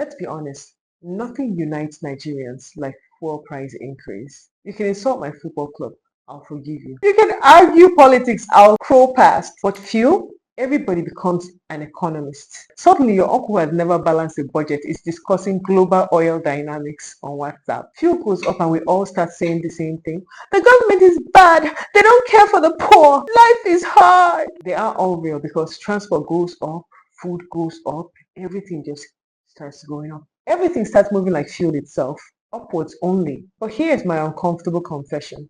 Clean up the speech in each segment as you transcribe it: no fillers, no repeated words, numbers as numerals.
Let's be honest, nothing unites Nigerians like fuel price increase. You can insult my football club, I'll forgive you. You can argue politics, I'll crow past. But fuel, everybody becomes an economist. Suddenly, your uncle who has never balanced a budget is discussing global oil dynamics on WhatsApp. Fuel goes up and we all start saying the same thing. The government is bad. They don't care for the poor. Life is hard. They are all real because transport goes up, food goes up, everything just starts going up. Everything starts moving like fuel itself, upwards only. But here's my uncomfortable confession.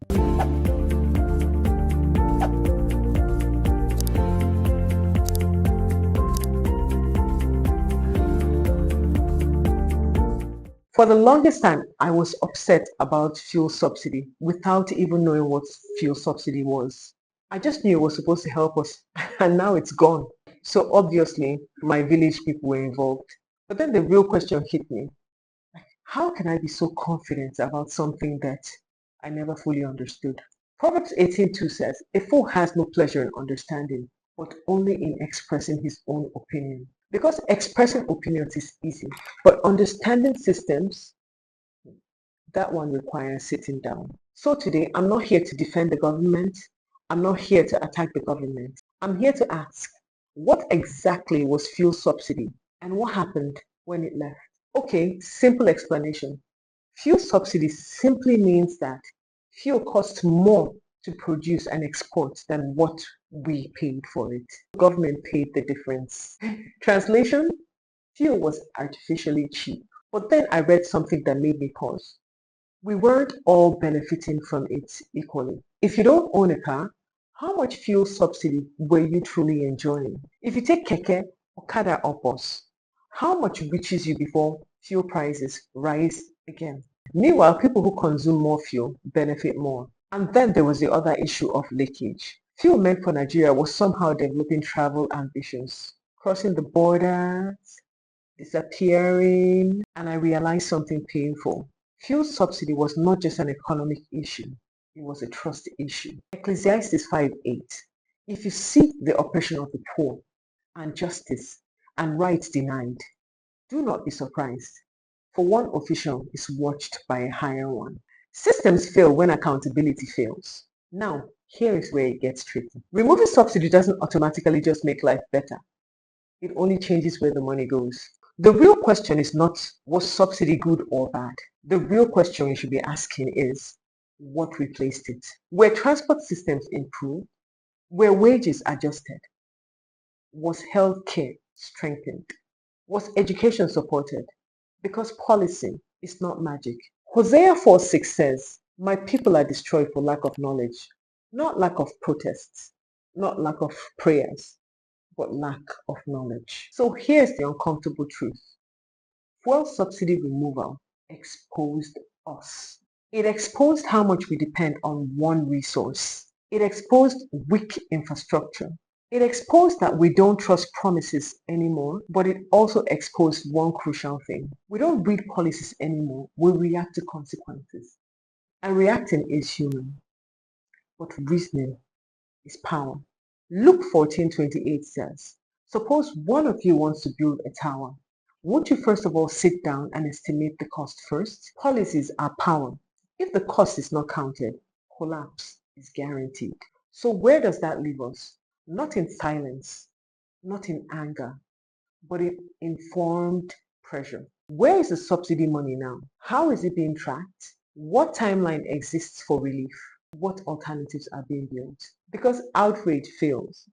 For the longest time, I was upset about fuel subsidy without even knowing what fuel subsidy was. I just knew it was supposed to help us, and now it's gone. So obviously, my village people were involved. But then the real question hit me. How can I be so confident about something that I never fully understood? Proverbs 18:2 says, "A fool has no pleasure in understanding, but only in expressing his own opinion." Because expressing opinions is easy, but understanding systems, that one requires sitting down. So today, I'm not here to defend the government. I'm not here to attack the government. I'm here to ask, what exactly was fuel subsidy and what happened when it left? Okay, simple explanation. Fuel subsidy simply means that fuel costs more to produce and export than what we paid for it. The government paid the difference. Translation, fuel was artificially cheap. But then I read something that made me pause. We weren't all benefiting from it equally. If you don't own a car, how much fuel subsidy were you truly enjoying? If you take keke, okada or bus, how much reaches you before fuel prices rise again? Meanwhile, people who consume more fuel benefit more. And then there was the other issue of leakage. Fuel meant for Nigeria was somehow developing travel ambitions, crossing the borders, disappearing, and I realized something painful. Fuel subsidy was not just an economic issue, it was a trust issue. Ecclesiastes 5:8. If you seek the oppression of the poor, and justice, and rights denied, do not be surprised, for one official is watched by a higher one. Systems fail when accountability fails. Now, here is where it gets tricky. Removing subsidy doesn't automatically just make life better. It only changes where the money goes. The real question is not, was subsidy good or bad? The real question we should be asking is, what replaced it? Were transport systems improved? Were wages adjusted? Was healthcare strengthened? Was education supported? Because policy is not magic. Hosea 4:6 says, "My people are destroyed for lack of knowledge," not lack of protests, not lack of prayers, but lack of knowledge. So here's the uncomfortable truth. Fuel subsidy removal exposed us. It exposed how much we depend on one resource. It exposed weak infrastructure. It exposed that we don't trust promises anymore, but it also exposed one crucial thing. We don't read policies anymore, we react to consequences. And reacting is human, but reasoning is power. Luke 14:28 says, "Suppose one of you wants to build a tower. Won't you first of all sit down and estimate the cost first?" Policies are power. If the cost is not counted, collapse is guaranteed. So where does that leave us? Not in silence, not in anger, but in informed pressure. Where is the subsidy money now? How is it being tracked? What timeline exists for relief? What alternatives are being built? Because outrage fails,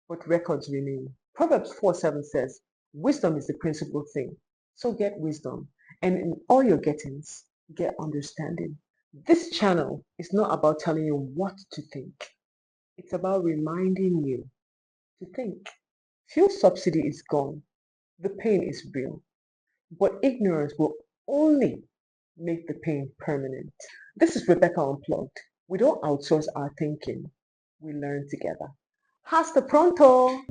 but records remain. Proverbs 4:7 says, "Wisdom is the principal thing, so get wisdom, and in all your gettings, get understanding." This channel is not about telling you what to think. It's about reminding you to think. Fuel subsidy is gone. The pain is real, but ignorance will only make the pain permanent. This is Rebecca Unplugged. We don't outsource our thinking. We learn together. Hasta pronto!